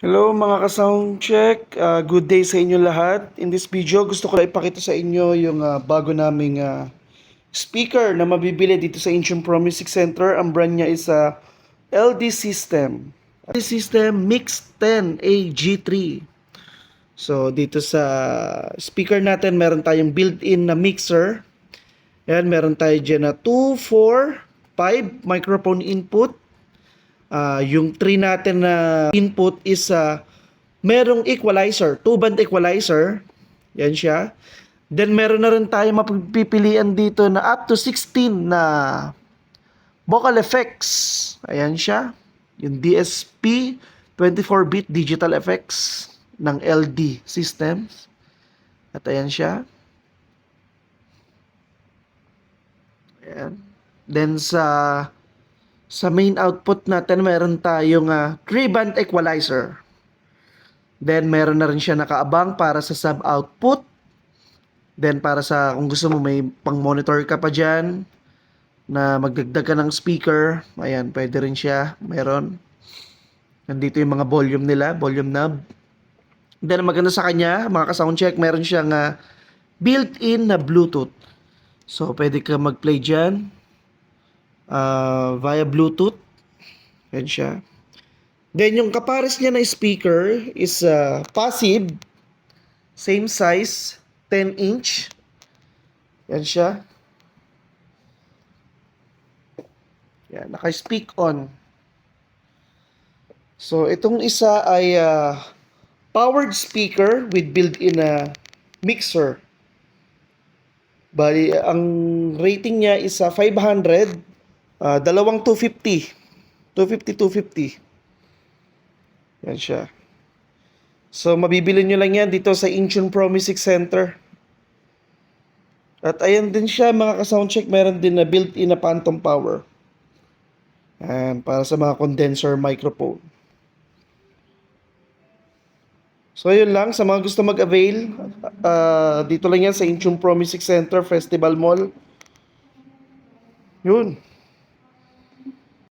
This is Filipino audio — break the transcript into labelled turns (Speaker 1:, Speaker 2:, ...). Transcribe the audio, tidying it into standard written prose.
Speaker 1: Hello mga ka-soundcheck, good day sa inyo lahat. In this video, gusto ko lang ipakita sa inyo yung bago naming speaker na mabibili dito sa Incheon Pro Music Center. Ang brand niya is LD System. LD System Mix 10 AG3. So dito sa speaker natin, meron tayong built-in na mixer. Yan, meron tayo dyan na 2, 4, 5 microphone input. Yung 3 natin na input is merong equalizer, 2-band equalizer. Yan siya. Then meron na rin tayo mapipilian dito na up to 16 na vocal effects. Ayan siya. Yung DSP 24-bit digital effects ng LD Systems. At ayan siya. Ayan. Then sa main output natin, meron tayong 3-band equalizer. Then, meron na rin siya nakaabang para sa sub-output. Then, para sa kung gusto mo may pang-monitor ka pa dyan, na magdagdag ka ng speaker, ayan, pwede rin siya. Meron. Nandito yung mga volume nila, volume knob. Then, maganda sa kanya, mga ka-soundcheck, meron siyang built-in na Bluetooth. So, pwede ka mag-play dyan via Bluetooth. Yan siya. Then yung kapares niya na speaker is passive, same size, 10-inch. Yan siya. Yan, naka-speak on. So itong isa ay powered speaker with built-in mixer. Bali, ang rating niya is 500, dalawang 250. 250. Yan siya. So, mabibili nyo lang yan dito sa Incheon Pro Music Center. At ayan din siya, mga ka-soundcheck, meron din na built-in na phantom power. Ayan, para sa mga condenser microphone. So, yun lang. Sa mga gusto mag-avail, dito lang yan sa Incheon Pro Music Center, Festival Mall. Yun.